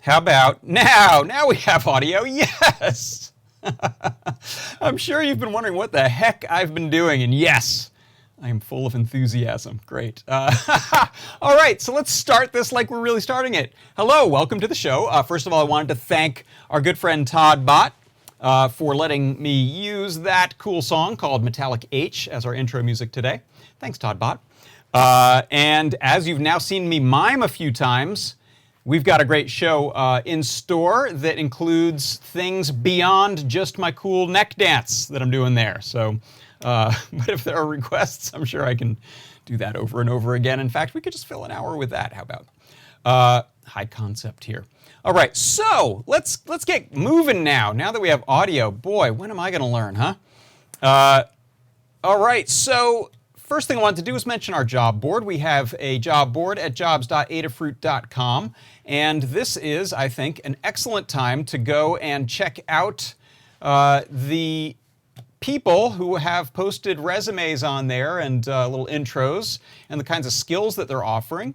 How about now? Now we have audio. Yes! I'm sure you've been wondering what the heck I've been doing, and yes, I am full of enthusiasm. Great. All right, so let's start this like we're really starting it. Hello, welcome to the show. First of all, I wanted to thank our good friend Todd Bott for letting me use that cool song called Metallic H as our intro music today. Thanks, Todd Bott. And as you've now seen me mime a few times, we've got a great show in store that includes things beyond just my cool neck dance that I'm doing there. So, but if there are requests, I'm sure I can do that over and over again. In fact, we could just fill an hour with that. How about? High concept here. All right, so let's get moving now. Now that we have audio, boy, when am I going to learn, huh? All right, so first thing I wanted to do is mention our job board. We have a job board at jobs.adafruit.com, and this is, I think, an excellent time to go and check out the people who have posted resumes on there and little intros and the kinds of skills that they're offering.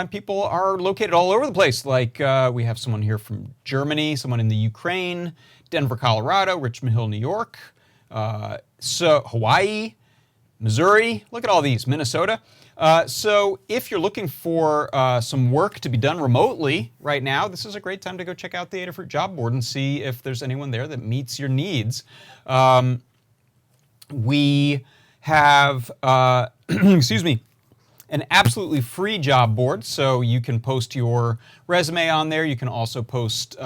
People are located all over the place. Like we have someone here from Germany, someone in the Ukraine, Denver, Colorado, Richmond Hill, New York, so Hawaii, Missouri, look at all these, Minnesota. So if you're looking for some work to be done remotely right now, this is a great time to go check out the Adafruit job board and see if there's anyone there that meets your needs. We have, excuse me, an absolutely free job board, so you can post your resume on there. You can also post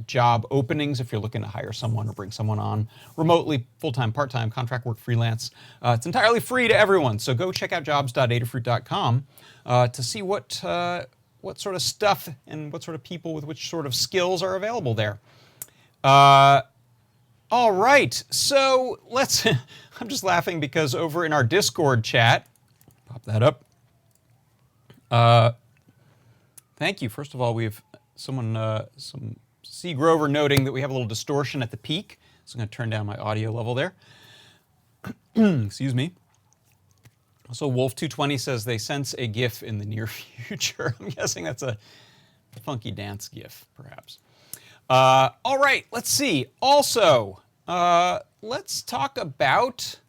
job openings if you're looking to hire someone or bring someone on remotely, full-time, part-time, contract work, freelance. It's entirely free to everyone, so go check out jobs.adafruit.com to see what sort of stuff and what sort of people with which sort of skills are available there. All right, so let's, I'm just laughing because over in our Discord chat, pop that up. Thank you. First of all, we have someone, some C. Grover noting that we have a little distortion at the peak. So I'm going to turn down my audio level there. Excuse me. Also, Wolf220 says they sense a GIF in the near future. I'm guessing that's a funky dance GIF, perhaps. All right, let's see. Also, let's talk about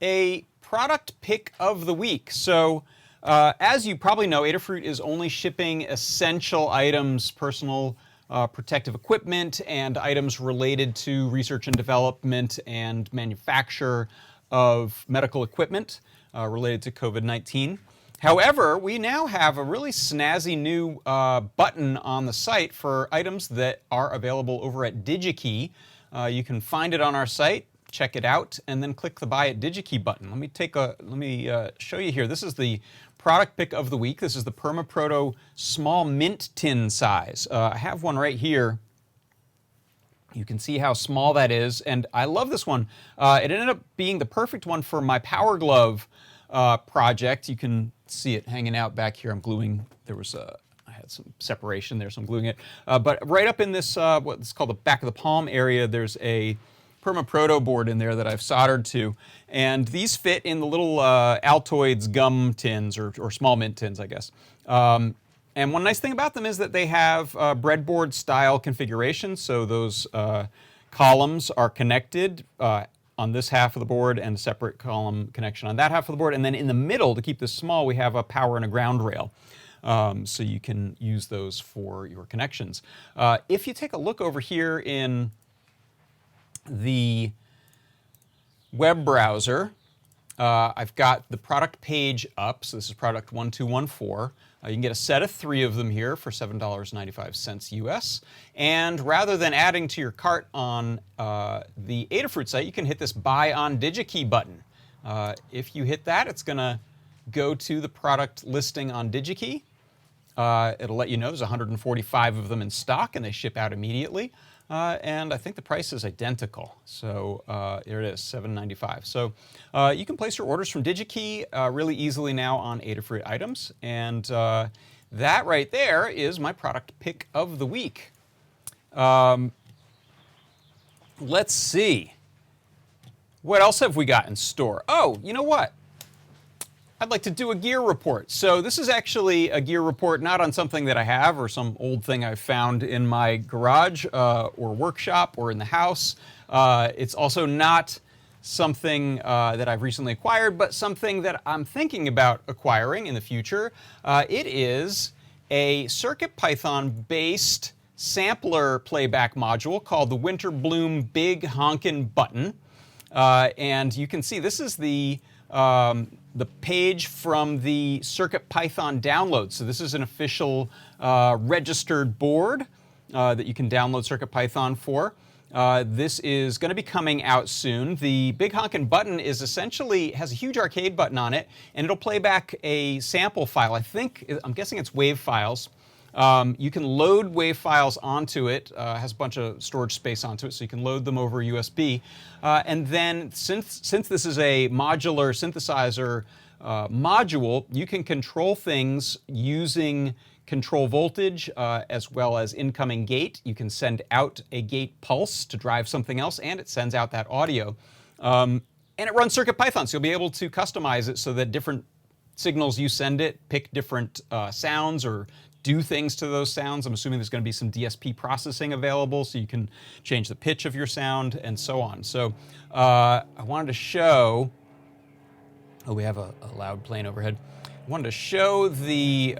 a product pick of the week. So, as you probably know, Adafruit is only shipping essential items, personal protective equipment, and items related to research and development and manufacture of medical equipment related to COVID-19. However, we now have a really snazzy new button on the site for items that are available over at DigiKey. You can find it on our site, check it out, and then click the Buy at DigiKey button. Let me show you here. This is the product pick of the week. This is the Permaproto small mint tin size. I have one right here. You can see how small that is, and I love this one. It ended up being the perfect one for my Power Glove project. You can see it hanging out back here. I'm gluing. I had some separation there, so I'm gluing it. But right up in this, what's called the back of the palm area, there's a Permaproto board in there that I've soldered to, and these fit in the little Altoids gum tins, or small mint tins, I guess. And one nice thing about them is that they have breadboard style configuration, so those columns are connected on this half of the board and a separate column connection on that half of the board, and then in the middle, to keep this small, we have a power and a ground rail. So you can use those for your connections. If you take a look over here in the web browser, I've got the product page up, so this is product 1214. You can get a set of 3 of them here for $7.95 US. And rather than adding to your cart on the Adafruit site, you can hit this Buy on DigiKey button. If you hit that, it's going to go to the product listing on DigiKey. It'll let you know there's 145 of them in stock, and they ship out immediately. And I think the price is identical. So here it is, $7.95. So you can place your orders from DigiKey really easily now on Adafruit items. And that right there is my product pick of the week. Let's see. What else have we got in store? Oh, you know what? I'd like to do a gear report. So this is actually a gear report not on something that I have or some old thing I've found in my garage or workshop or in the house. It's also not something that I've recently acquired, but something that I'm thinking about acquiring in the future. It is a CircuitPython-based sampler playback module called the Winterbloom Big Honkin' Button. And you can see this is the page from the CircuitPython download. So this is an official registered board that you can download CircuitPython for. This is going to be coming out soon. The Big Honkin' Button is essentially has a huge arcade button on it, and it'll play back a sample file. I'm guessing it's WAV files. You can load WAV files onto it. Has a bunch of storage space onto it, so you can load them over USB. And then, since this is a modular synthesizer module, you can control things using control voltage as well as incoming gate. You can send out a gate pulse to drive something else, and it sends out that audio. And it runs CircuitPython, so you'll be able to customize it so that different signals you send it pick different sounds or do things to those sounds. I'm assuming there's going to be some DSP processing available, so you can change the pitch of your sound and so on. So I wanted to show, oh, we have a loud plane overhead. I wanted to show the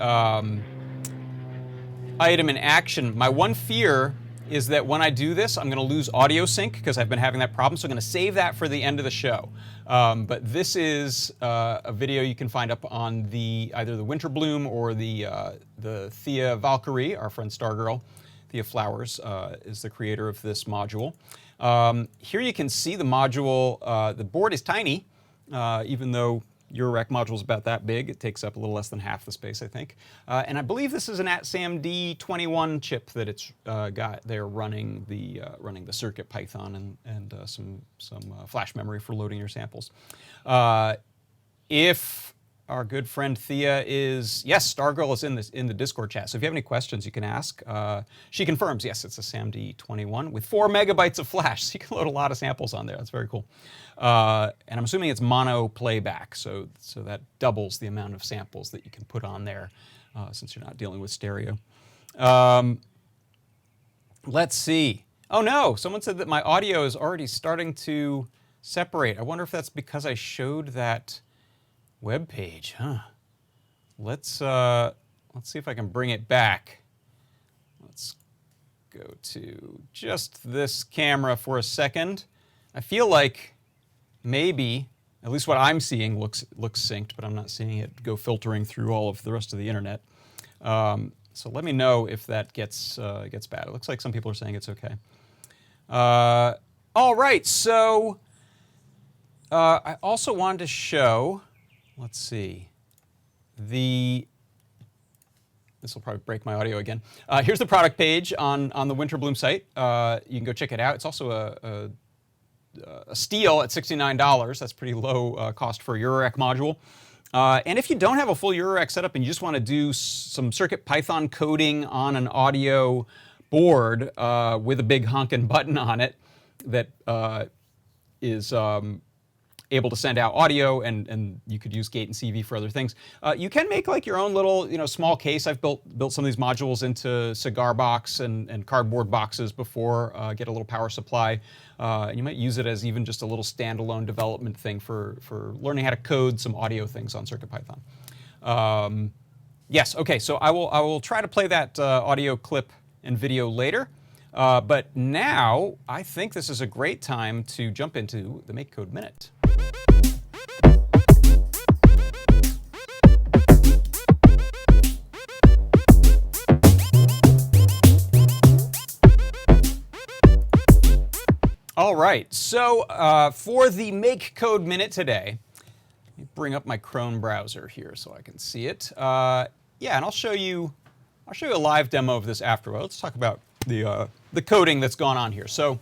item in action. My one fear is that when I do this, I'm going to lose audio sync because I've been having that problem, so I'm going to save that for the end of the show. But this is a video you can find up on either the Winterbloom or the Thea Valkyrie, our friend Stargirl. Thea Flowers is the creator of this module. Here you can see the module. The board is tiny, even though Eurorack module is about that big. It takes up a little less than half the space, I think. And I believe this is an ATSAM D21 chip that it's got. They're running the CircuitPython and some flash memory for loading your samples. If our good friend Thea is, yes, Stargirl is in the Discord chat. So if you have any questions, you can ask. She confirms, yes, it's a SAMD21 with 4 megabytes of flash. So you can load a lot of samples on there. That's very cool. And I'm assuming it's mono playback, so that doubles the amount of samples that you can put on there, since you're not dealing with stereo. Let's see. Oh no, someone said that my audio is already starting to separate. I wonder if that's because I showed that web page, huh? Let's see if I can bring it back. Let's go to just this camera for a second. I feel like maybe, at least what I'm seeing looks synced, but I'm not seeing it go filtering through all of the rest of the internet. So let me know if that gets bad. It looks like some people are saying it's okay. All right, so I also wanted to show, let's see, this will probably break my audio again. Here's the product page on the Winterbloom site. You can go check it out. It's also a steal at $69. That's pretty low cost for a Eurorack module. And if you don't have a full Eurorack setup and you just want to do some CircuitPython coding on an audio board with a big honkin' button on it that is able to send out audio, and you could use gate and CV for other things. You can make like your own little, small case. I've built some of these modules into cigar box and cardboard boxes before. Get a little power supply, and you might use it as even just a little standalone development thing for learning how to code some audio things on CircuitPython. Yes, okay. So I will try to play that audio clip and video later. But now I think this is a great time to jump into the MakeCode Minute. All right, so for the MakeCode Minute today, let me bring up my Chrome browser here so I can see it. Yeah, and I'll show you a live demo of this afterward. Let's talk about the coding that's gone on here. So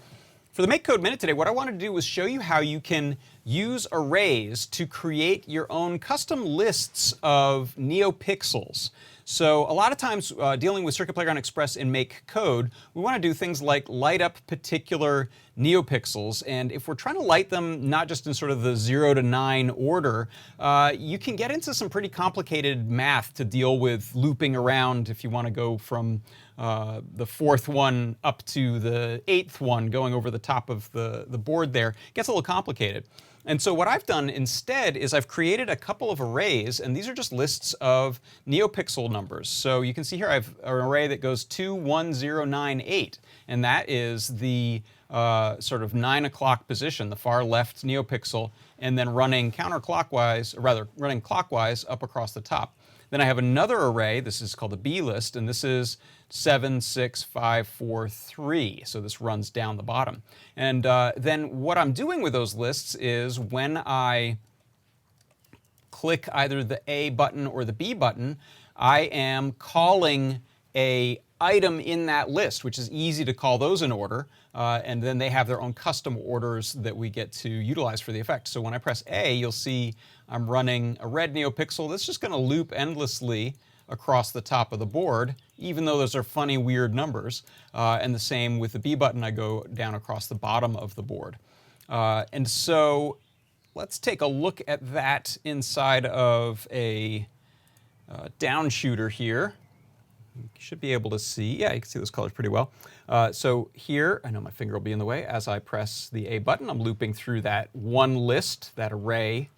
for the MakeCode Minute today, what I wanted to do was show you how you can use arrays to create your own custom lists of neopixels. So a lot of times dealing with Circuit Playground Express in MakeCode, we want to do things like light up particular neopixels, and if we're trying to light them not just in sort of the 0 to 9 order, you can get into some pretty complicated math to deal with looping around if you want to go from the 4th one up to the 8th one, going over the top of the board there. It gets a little complicated. And so what I've done instead is I've created a couple of arrays, and these are just lists of neopixel numbers. So you can see here I have an array that goes 2, 1, 0, 9, 8, and that is the sort of 9 o'clock position, the far left neopixel, and then running counterclockwise, or rather running clockwise up across the top. Then I have another array, this is called a B list, and this is 7, 6, 5, 4, 3. So this runs down the bottom. And then what I'm doing with those lists is when I click either the A button or the B button, I am calling a item in that list, which is easy to call those in order, and then they have their own custom orders that we get to utilize for the effect. So when I press A, you'll see I'm running a red neopixel that's just going to loop endlessly across the top of the board, even though those are funny, weird numbers. And the same with the B button, I go down across the bottom of the board. And so let's take a look at that inside of a down shooter here. You should be able to see, yeah, you can see those colors pretty well. So here, I know my finger will be in the way, as I press the A button, I'm looping through that one list, that array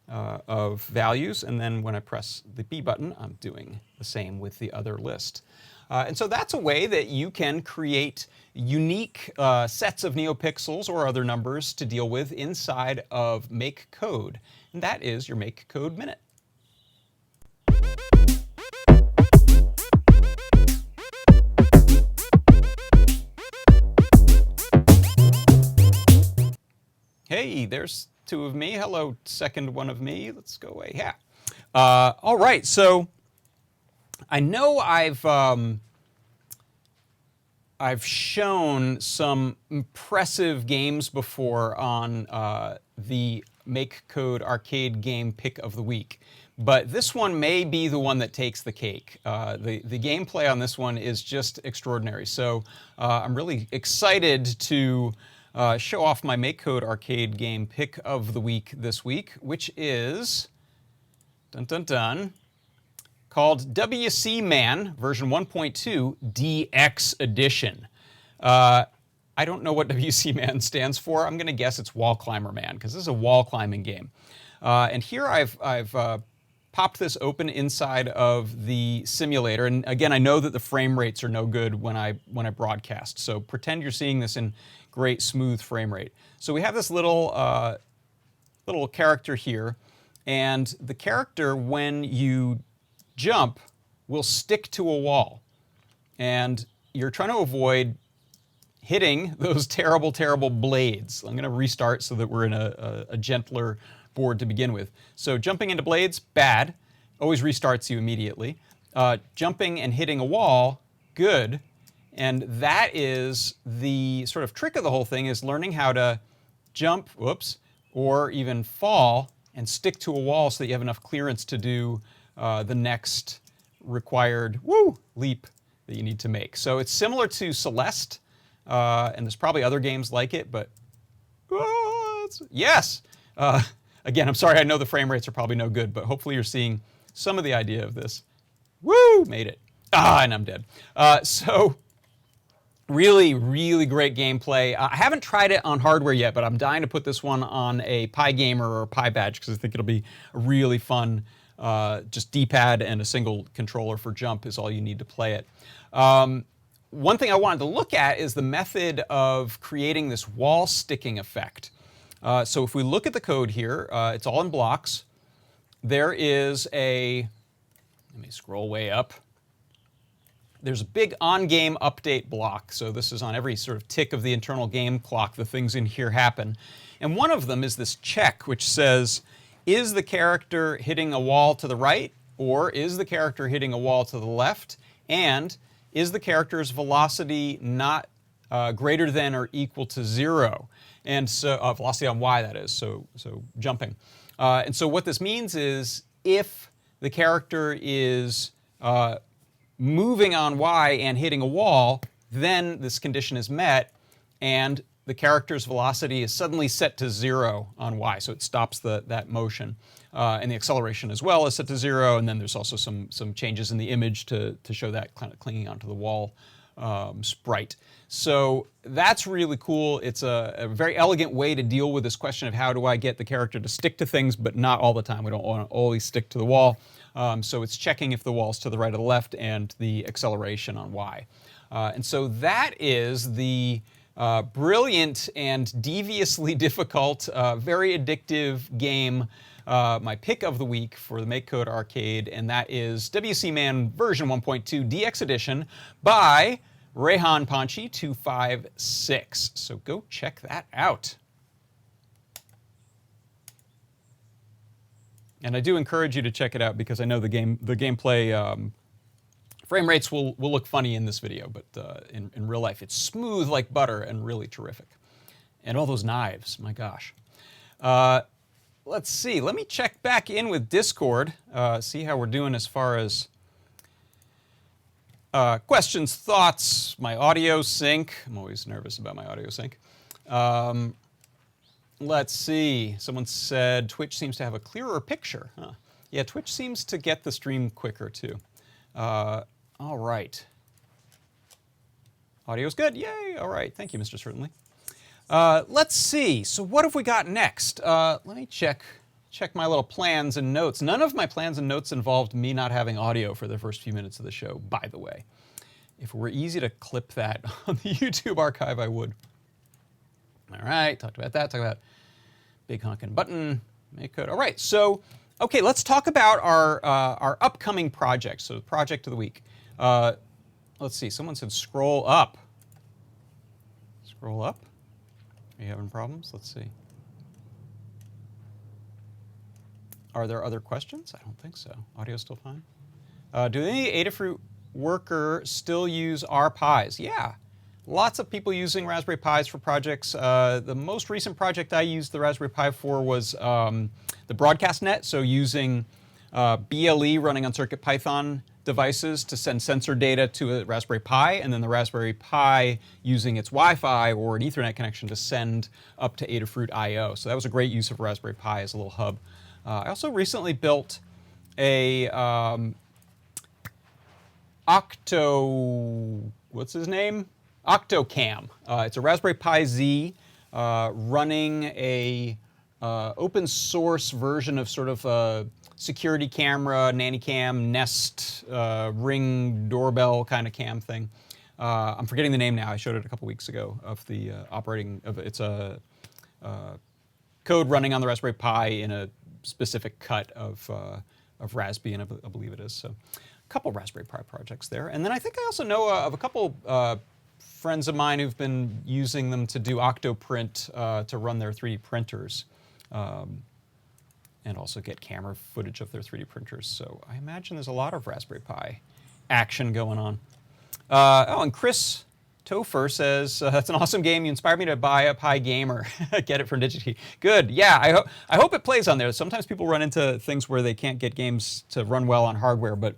of values, and then when I press the B button, I'm doing the same with the other list. And so that's a way that you can create unique sets of neopixels or other numbers to deal with inside of MakeCode. And that is your MakeCode Minute. Hey, there's two of me. Hello, second one of me. Let's go away. Yeah. All right. So I know I've shown some impressive games before on the MakeCode arcade game pick of the week, but this one may be the one that takes the cake. The gameplay on this one is just extraordinary. So I'm really excited to show off my MakeCode arcade game pick of the week this week, which is called WC Man version 1.2 DX Edition. I don't know what WC Man stands for. I'm going to guess it's Wall Climber Man, because this is a wall climbing game. And here I've popped this open inside of the simulator, and again, I know that the frame rates are no good when I broadcast. So pretend you're seeing this in great smooth frame rate. So we have this little character here, and the character, when you jump, will stick to a wall, and you're trying to avoid hitting those terrible, terrible blades. I'm going to restart so that we're in a gentler board to begin with. So jumping into blades, bad. Always restarts you immediately. Jumping and hitting a wall, good. And that is the sort of trick of the whole thing, is learning how to jump, whoops, or even fall and stick to a wall so that you have enough clearance to do the next required leap that you need to make. So it's similar to Celeste, and there's probably other games like it, but yes! Again, I'm sorry, I know the frame rates are probably no good, but hopefully you're seeing some of the idea of this. Woo! Made it. And I'm dead. So really, really great gameplay. I haven't tried it on hardware yet, but I'm dying to put this one on a Pi Gamer or a Pi Badge, because I think it'll be really fun. Just D-pad and a single controller for jump is all you need to play it. One thing I wanted to look at is the method of creating this wall sticking effect. So if we look at the code here, it's all in blocks. There is let me scroll way up. There's a big on-game update block. So this is on every sort of tick of the internal game clock, the things in here happen. And one of them is this check, which says, is the character hitting a wall to the right, or is the character hitting a wall to the left? And is the character's velocity not greater than or equal to 0? And so, velocity on y, that is, so jumping. And so what this means is, if the character is moving on Y and hitting a wall, then this condition is met, and the character's velocity is suddenly set to 0 on Y, so it stops that motion. And the acceleration as well is set to 0, and then there's also some changes in the image to show that kind of clinging onto the wall sprite. So that's really cool. It's a very elegant way to deal with this question of how do I get the character to stick to things, but not all the time. We don't want to always stick to the wall. So it's checking if the wall's to the right or the left and the acceleration on Y. And so that is the brilliant and deviously difficult, very addictive game, my pick of the week for the MakeCode arcade, and that is WC Man version 1.2 DX Edition by Rehan Panchi 256. So go check that out. And I do encourage you to check it out because I know the gameplay frame rates will look funny in this video, but in real life it's smooth like butter and really terrific. And all those knives, my gosh. Let's see, let me check back in with Discord, see how we're doing as far as questions, thoughts, my audio sync. I'm always nervous about my audio sync. Let's see. Someone said Twitch seems to have a clearer picture. Huh. Yeah, Twitch seems to get the stream quicker too. All right. Audio's good. Yay. All right. Thank you, Mr. Certainly. Let's see. So what have we got next? Let me check my little plans and notes. None of my plans and notes involved me not having audio for the first few minutes of the show, by the way. If it were easy to clip that on the YouTube archive, I would. All right, talked about that. Talked about big honkin' button, MakeCode. All right, so, okay, let's talk about our upcoming projects. So, project of the week. Let's see, someone said scroll up. Scroll up? Are you having problems? Let's see. Are there other questions? I don't think so. Audio's still fine. Do any Adafruit worker still use RPis? Yeah. Lots of people using Raspberry Pis for projects. The most recent project I used the Raspberry Pi for was the broadcast net, so using BLE running on CircuitPython devices to send sensor data to a Raspberry Pi, and then the Raspberry Pi using its Wi-Fi or an Ethernet connection to send up to Adafruit I/O. So that was a great use of Raspberry Pi as a little hub. I also recently built a what's his name? Octocam. It's a Raspberry Pi Z running a open source version of sort of a security camera, nanny cam, Nest, Ring doorbell kind of cam thing. I'm forgetting the name now. I showed it a couple weeks ago of the it's a code running on the Raspberry Pi in a specific cut of Raspbian, I believe it is. So a couple Raspberry Pi projects there. And then I think I also know of a couple friends of mine who've been using them to do Octoprint to run their 3D printers and also get camera footage of their 3D printers. So I imagine there's a lot of Raspberry Pi action going on. Oh, and Chris Topher says, that's an awesome game. You inspired me to buy a Pi Gamer. Get it from DigiKey. Good. Yeah, I hope it plays on there. Sometimes people run into things where they can't get games to run well on hardware, but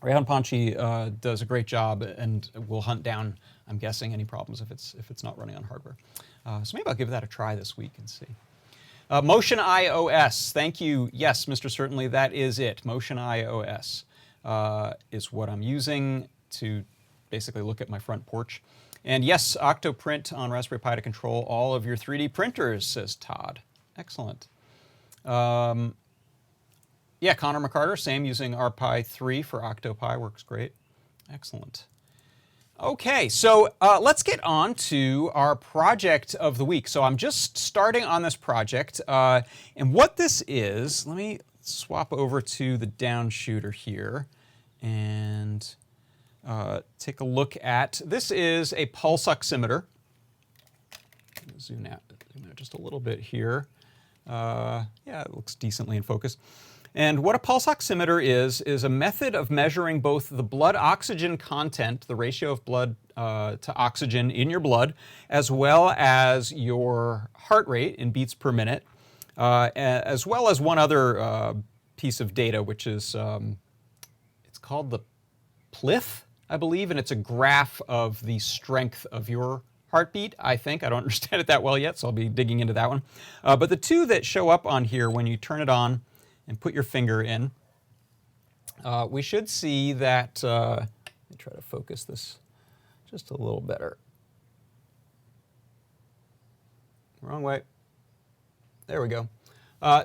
Rehan Panchi does a great job and will hunt down, I'm guessing, any problems if it's not running on hardware. So maybe I'll give that a try this week and see. Motion iOS. Thank you. Yes, Mr. Certainly, that is it. Motion iOS is what I'm using to basically look at my front porch. And yes, Octoprint on Raspberry Pi to control all of your 3D printers, says Todd. Excellent. Yeah, Connor McCarter, same, using RPi 3 for OctoPi, works great. Excellent. Okay, so let's get on to our project of the week. So I'm just starting on this project, and what this is, let me swap over to the downshooter here and take a look at, this is a pulse oximeter. Zoom out just a little bit here. Yeah, it looks decently in focus. And what a pulse oximeter is a method of measuring both the blood oxygen content, the ratio of blood to oxygen in your blood, as well as your heart rate in beats per minute, as well as one other piece of data, which is called the plyth, I believe, and it's a graph of the strength of your heartbeat, I think. I don't understand it that well yet, so I'll be digging into that one. But the two that show up on here when you turn it on and put your finger in, we should see that, let me try to focus this just a little better. Wrong way. There we go.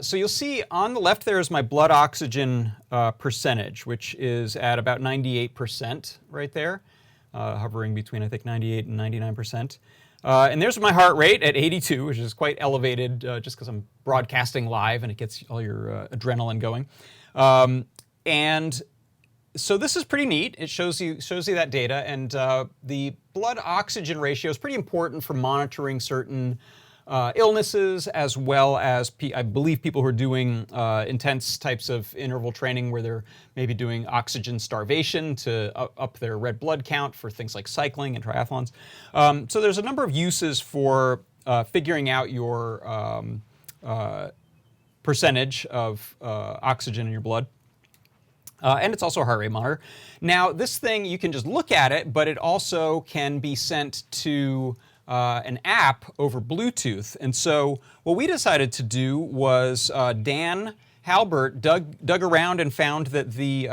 So you'll see on the left there is my blood oxygen percentage, which is at about 98% right there, hovering between, I think, 98 and 99%. And there's my heart rate at 82, which is quite elevated just because I'm broadcasting live and it gets all your adrenaline going. And so this is pretty neat. It shows you that data, and the blood oxygen ratio is pretty important for monitoring certain illnesses, as well as, I believe, people who are doing intense types of interval training where they're maybe doing oxygen starvation to up their red blood count for things like cycling and triathlons. So there's a number of uses for figuring out your percentage of oxygen in your blood. And it's also a heart rate monitor. Now, this thing, you can just look at it, but it also can be sent to an app over Bluetooth. And so what we decided to do was Dan Halbert dug around and found that the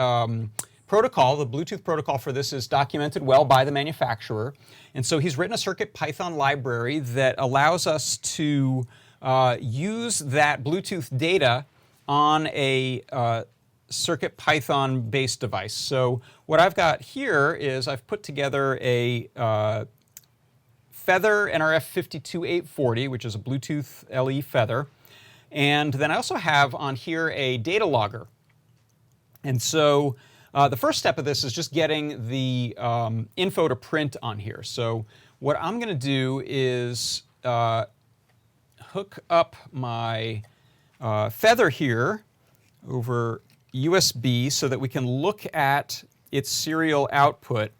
protocol, the Bluetooth protocol for this, is documented well by the manufacturer. And so he's written a CircuitPython library that allows us to use that Bluetooth data on a CircuitPython based device. So what I've got here is I've put together a Feather NRF52840, which is a Bluetooth LE Feather. And then I also have on here a data logger. And so the first step of this is just getting the info to print on here. So what I'm going to do is hook up my Feather here over USB so that we can look at its serial output,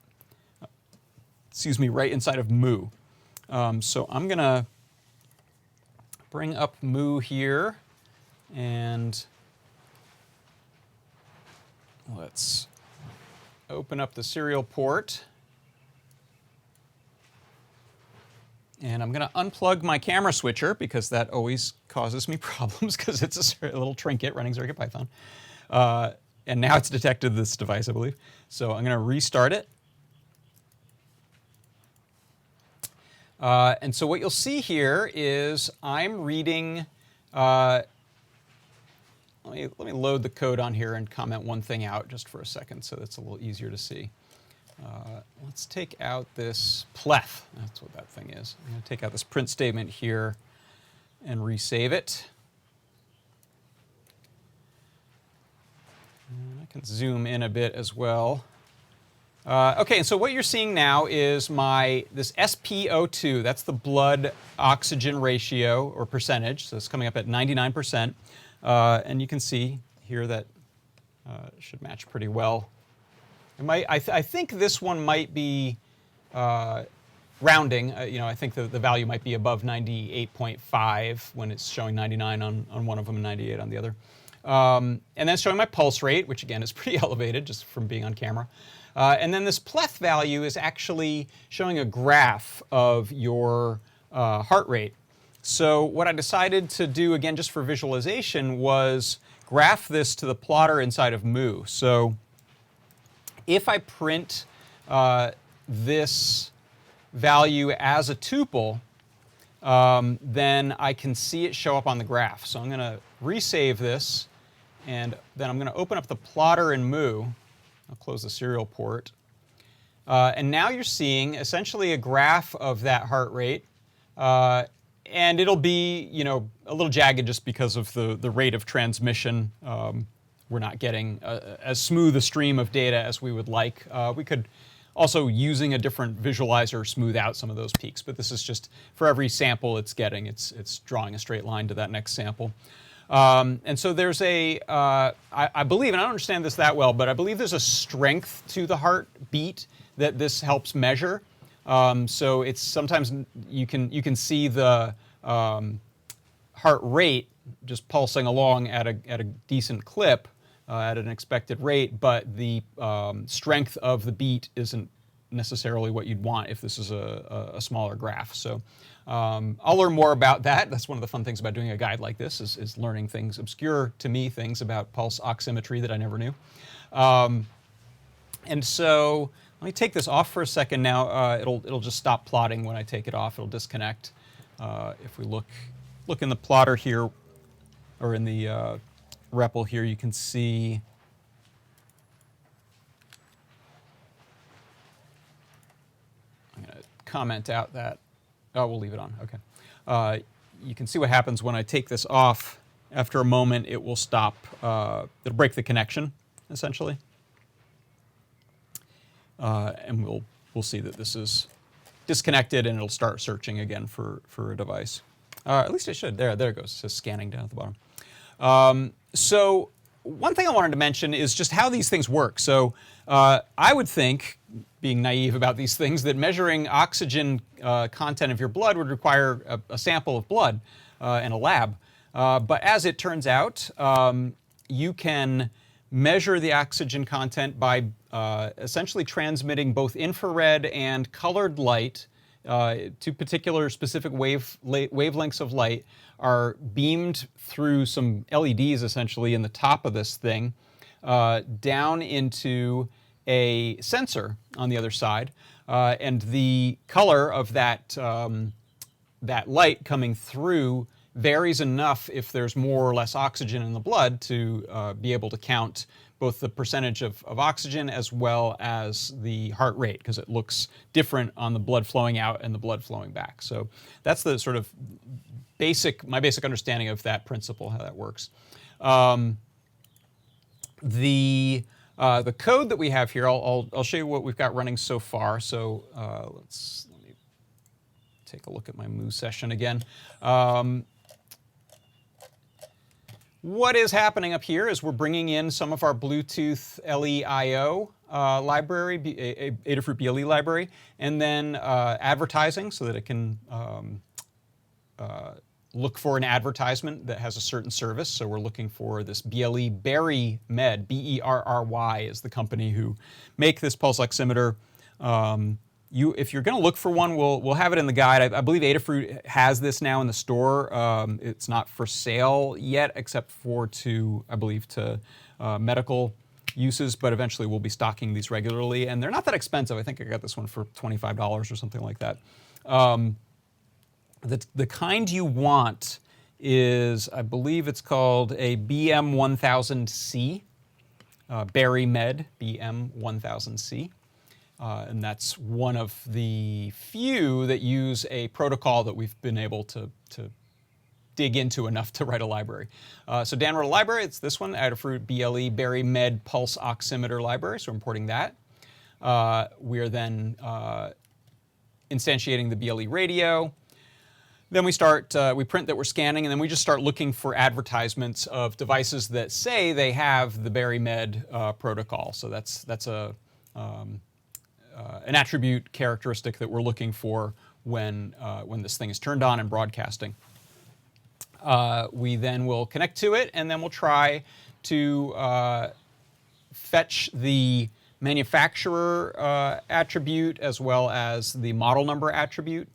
right inside of Moo. So I'm going to bring up Moo here, and let's open up the serial port. And I'm going to unplug my camera switcher because that always causes me problems because it's a little trinket running CircuitPython. And now it's detected this device, I believe. So I'm going to restart it. And so what you'll see here is I'm reading, let me load the code on here and comment one thing out just for a second so it's a little easier to see. Let's take out this plyth. That's what that thing is. I'm going to take out this print statement here and resave it. And I can zoom in a bit as well. Okay, and so what you're seeing now is this SpO2, that's the blood oxygen ratio or percentage, so it's coming up at 99%. And you can see here that it should match pretty well. I think this one might be rounding. I think the value might be above 98.5 when it's showing 99 on one of them and 98 on the other. And then it's showing my pulse rate, which again is pretty elevated just from being on camera. And then this plyth value is actually showing a graph of your heart rate. So what I decided to do, again, just for visualization, was graph this to the plotter inside of Moo. So if I print this value as a tuple, then I can see it show up on the graph. So I'm going to resave this, and then I'm going to open up the plotter in Moo. I'll close the serial port. And now you're seeing essentially a graph of that heart rate. And it'll be, a little jagged just because of the rate of transmission. We're not getting as smooth a stream of data as we would like. We could also, using a different visualizer, smooth out some of those peaks. But this is just for every sample it's getting, it's drawing a straight line to that next sample. And so there's I believe, and I don't understand this that well, but I believe there's a strength to the heartbeat that this helps measure. So it's sometimes you can see the heart rate just pulsing along at a decent clip, at an expected rate, but the strength of the beat isn't necessarily what you'd want if this is a smaller graph. So I'll learn more about that. That's one of the fun things about doing a guide like this is learning things, obscure to me things about pulse oximetry that I never knew. And so let me take this off for a second now. It'll just stop plotting when I take it off. It'll disconnect. If we look in the plotter here, or in the REPL here, you can see I'm going to comment out that, oh, we'll leave it on, okay. You can see what happens when I take this off. After a moment, it will stop, it'll break the connection, essentially. And we'll see that this is disconnected, and it'll start searching again for a device. At least it should. There it goes. It says scanning down at the bottom. So one thing I wanted to mention is just how these things work. So I would think, being naive about these things, that measuring oxygen content of your blood would require a sample of blood in a lab. But as it turns out, you can measure the oxygen content by essentially transmitting both infrared and colored light. Two particular specific wavelengths of light are beamed through some LEDs essentially in the top of this thing down into a sensor on the other side, and the color of that that light coming through varies enough if there's more or less oxygen in the blood to be able to count both the percentage of oxygen as well as the heart rate, because it looks different on the blood flowing out and the blood flowing back. So that's the sort of my basic understanding of that principle, how that works. The code that we have here, I'll show you what we've got running so far. So let me take a look at my Moo session again. What is happening up here is we're bringing in some of our Bluetooth LE.io library, Adafruit BLE library, and then advertising so that it can look for an advertisement that has a certain service. So we're looking for this BLE Berry Med, B-E-R-R-Y is the company who make this pulse oximeter. If you're going to look for one, we'll have it in the guide. I believe Adafruit has this now in the store. It's not for sale yet, except for I believe to medical uses, but eventually we'll be stocking these regularly, and they're not that expensive. I think I got this one for $25 or something like that. The kind you want is, I believe it's called a BM1000C, Berry Med BM1000C. And that's one of the few that use a protocol that we've been able to dig into enough to write a library. So Dan wrote a library. It's this one, Adafruit BLE Berry Med Pulse Oximeter Library. So we're importing that. We are then instantiating the BLE radio. Then we print that we're scanning, and then we just start looking for advertisements of devices that say they have the Berry Med protocol. So that's an attribute characteristic that we're looking for when this thing is turned on and broadcasting. We then will connect to it, and then we'll try to fetch the manufacturer attribute as well as the model number attribute.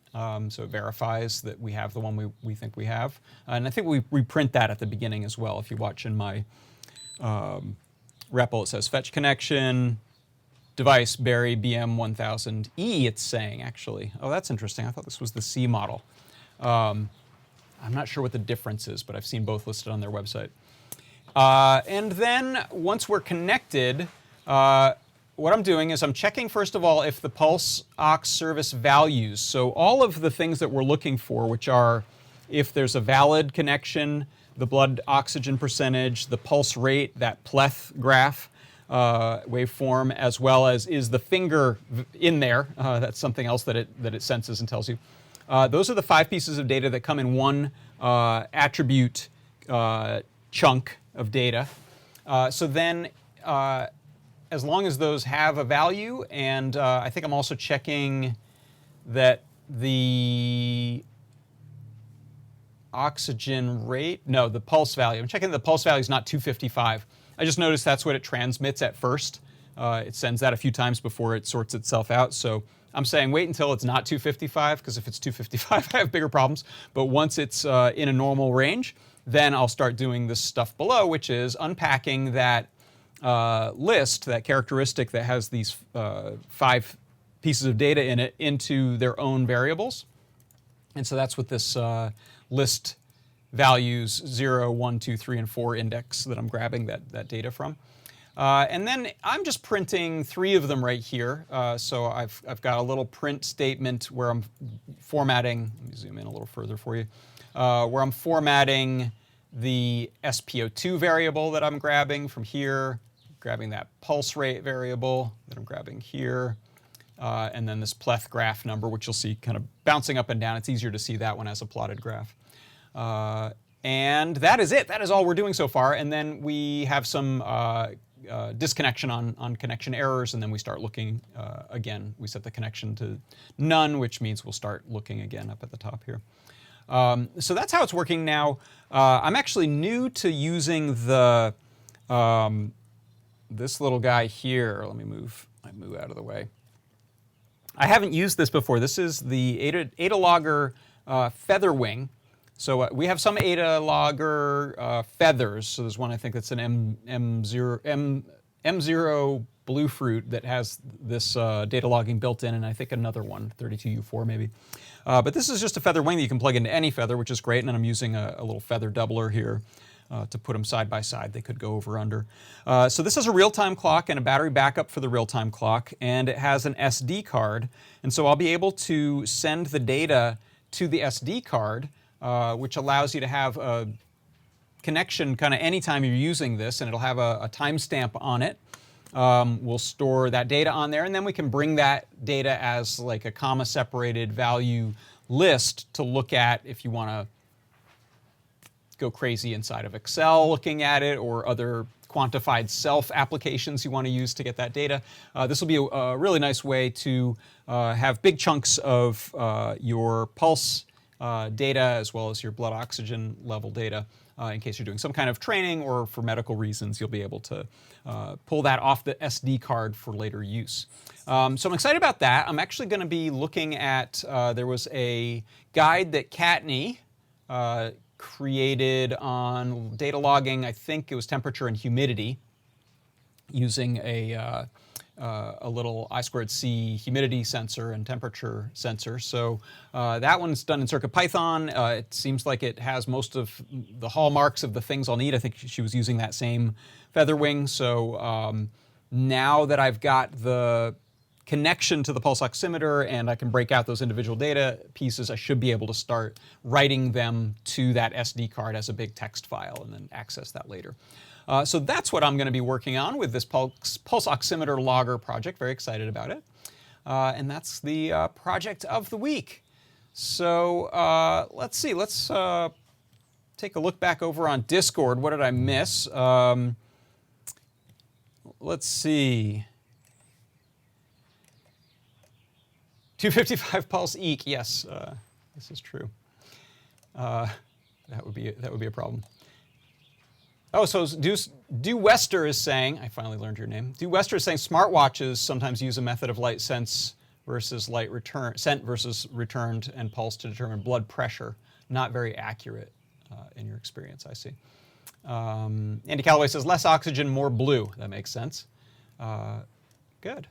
So it verifies that we have the one we think we have. And I think we print that at the beginning as well. If you watch in my REPL, it says fetch connection, device Berry BM1000E, it's saying, actually. Oh, that's interesting. I thought this was the C model. I'm not sure what the difference is, but I've seen both listed on their website. And then once we're connected, what I'm doing is I'm checking, first of all, if the pulse ox service values. So all of the things that we're looking for, which are if there's a valid connection, the blood oxygen percentage, the pulse rate, that pleth graph, waveform, as well as is the finger in there. That's something else that it senses and tells you. Those are the 5 pieces of data that come in one attribute chunk of data. So then, as long as those have a value, and I think I'm also checking that the oxygen rate, no, the pulse value. I'm checking the pulse value is not 255. I just noticed that's what it transmits at first. It sends that a few times before it sorts itself out. So I'm saying wait until it's not 255, because if it's 255, I have bigger problems. But once it's in a normal range, then I'll start doing this stuff below, which is unpacking that list, that characteristic that has these 5 pieces of data in it, into their own variables. And so that's what this list values 0, 1, 2, 3, and 4 index that I'm grabbing that data from. And then I'm just printing 3 of them right here. So I've got a little print statement where I'm formatting, let me zoom in a little further for you, where I'm formatting the SpO2 variable that I'm grabbing from here, grabbing that pulse rate variable that I'm grabbing here, and then this pleth graph number, which you'll see kind of bouncing up and down. It's easier to see that one as a plotted graph. And that is it. That is all we're doing so far. And then we have some disconnection on connection errors, and then we start looking again. We set the connection to none, which means we'll start looking again up at the top here. So that's how it's working now. I'm actually new to using the this little guy here. Let me move out of the way. I haven't used this before. This is the Ada Logger feather wing. So we have some Ada Logger feathers. So there's one I think that's an M0 blue fruit that has this data logging built in, and I think another one, 32U4 maybe. But this is just a feather wing that you can plug into any feather, which is great. And then I'm using a little feather doubler here to put them side by side. They could go over under. So this is a real-time clock and a battery backup for the real-time clock, and it has an SD card. And so I'll be able to send the data to the SD card, which allows you to have a connection kind of anytime you're using this, and it'll have a timestamp on it. We'll store that data on there, and then we can bring that data as like a comma-separated value list to look at if you want to go crazy inside of Excel looking at it, or other quantified self applications you want to use to get that data. This will be a really nice way to have big chunks of your pulse data as well as your blood oxygen level data. In case you're doing some kind of training or for medical reasons, you'll be able to pull that off the SD card for later use. So I'm excited about that. I'm actually going to be looking at, there was a guide that Kattni created on data logging, I think it was temperature and humidity, using a little I2C humidity sensor and temperature sensor. So that one's done in CircuitPython. It seems like it has most of the hallmarks of the things I'll need. I think she was using that same feather wing. So now that I've got the connection to the pulse oximeter and I can break out those individual data pieces, I should be able to start writing them to that SD card as a big text file and then access that later. So that's what I'm going to be working on with this pulse oximeter logger project. Very excited about it. And that's the project of the week. So let's see. Let's take a look back over on Discord. What did I miss? Let's see. 255 pulse eek. Yes, this is true. That would be a problem. Oh, so Do Wester is saying, I finally learned your name. Do Wester is saying smartwatches sometimes use a method of light sense versus light return, sent versus returned, and pulse to determine blood pressure. Not very accurate in your experience, I see. Andy Calloway says less oxygen, more blue. That makes sense. Good.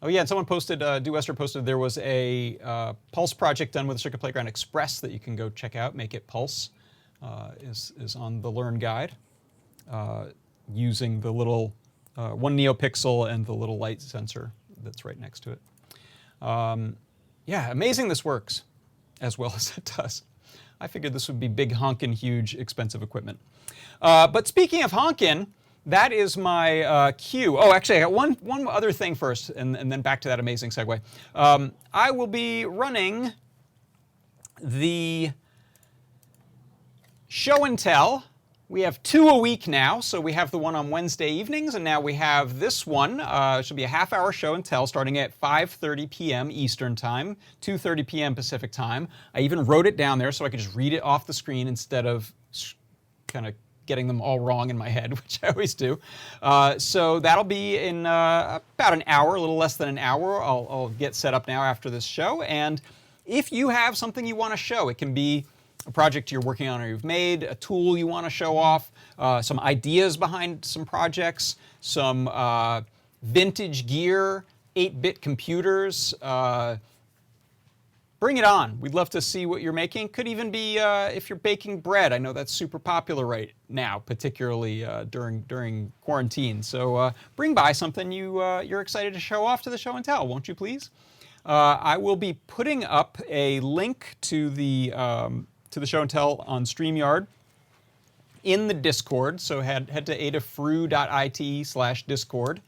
Oh yeah, and someone posted, Do Wester posted, there was a pulse project done with the Circuit Playground Express that you can go check out. Make It Pulse is on the Learn Guide. Using the little one NeoPixel and the little light sensor that's right next to it. Yeah, amazing this works as well as it does. I figured this would be big honkin' huge expensive equipment. But speaking of honkin', that is my cue. Oh, actually, I got one other thing first, and then back to that amazing segue. I will be running the show and tell. We have 2 a week now, so we have the one on Wednesday evenings, and now we have this one. It should be a half-hour show and tell starting at 5:30 p.m. Eastern Time, 2:30 p.m. Pacific Time. I even wrote it down there so I could just read it off the screen instead of kind of getting them all wrong in my head, which I always do. So that'll be in about an hour, a little less than an hour. I'll get set up now after this show. And if you have something you want to show, it can be a project you're working on or you've made, a tool you want to show off, some ideas behind some projects, some vintage gear, 8-bit computers. Bring it on. We'd love to see what you're making. Could even be if you're baking bread. I know that's super popular right now, particularly during quarantine. So bring by something you're excited to show off to the show and tell, won't you please? I will be putting up a link to the show and tell on StreamYard in the Discord. So head to adafru.it/Discord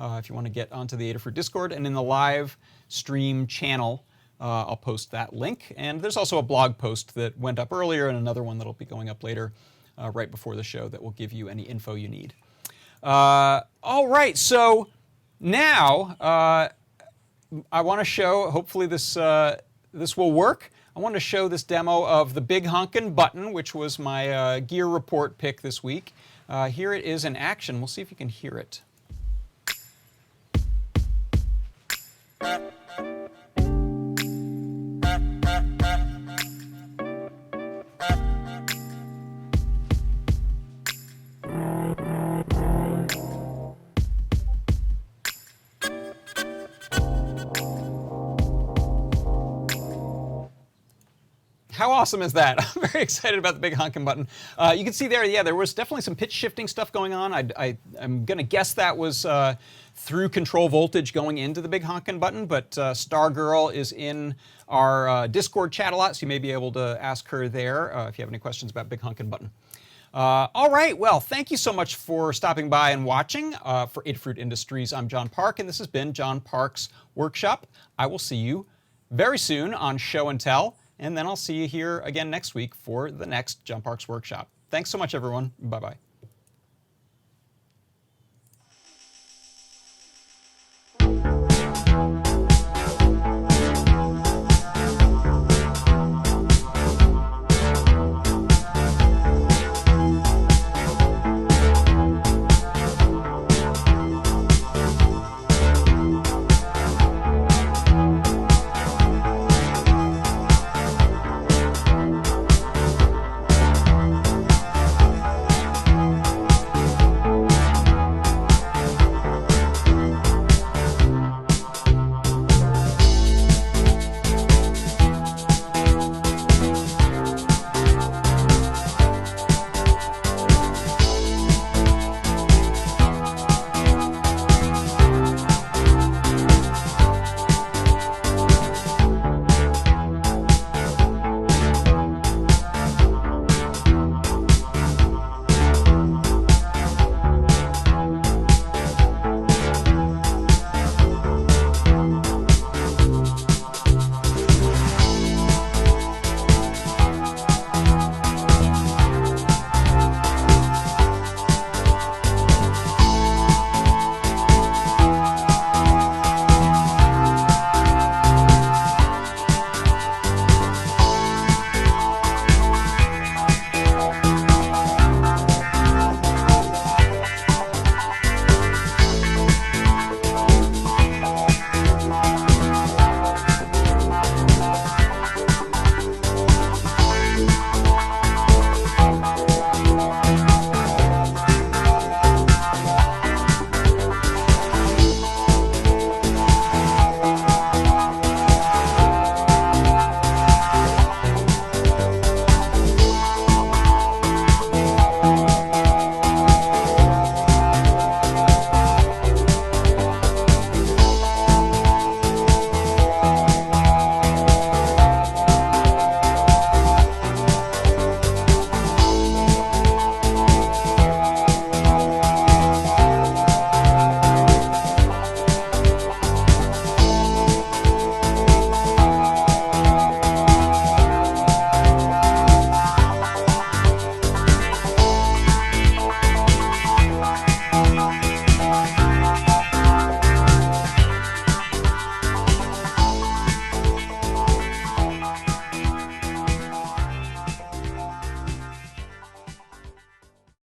if you want to get onto the Adafruit Discord, and in the live stream channel. I'll post that link. And there's also a blog post that went up earlier and another one that'll be going up later right before the show that will give you any info you need. All right, so now I want to show, hopefully this will work. I want to show this demo of the big honkin' button, which was my gear report pick this week. Here it is in action. We'll see if you can hear it. How awesome is that? I'm very excited about the big honkin' button. You can see there, yeah, there was definitely some pitch shifting stuff going on. I'm going to guess that was through control voltage going into the big honkin' button, but Stargirl is in our Discord chat a lot, so you may be able to ask her there if you have any questions about big honkin' button. All right, well, thank you so much for stopping by and watching. For Adafruit Industries, I'm John Park, and this has been John Park's Workshop. I will see you very soon on Show and Tell. And then I'll see you here again next week for the next John Park's Workshop. Thanks so much, everyone. Bye-bye.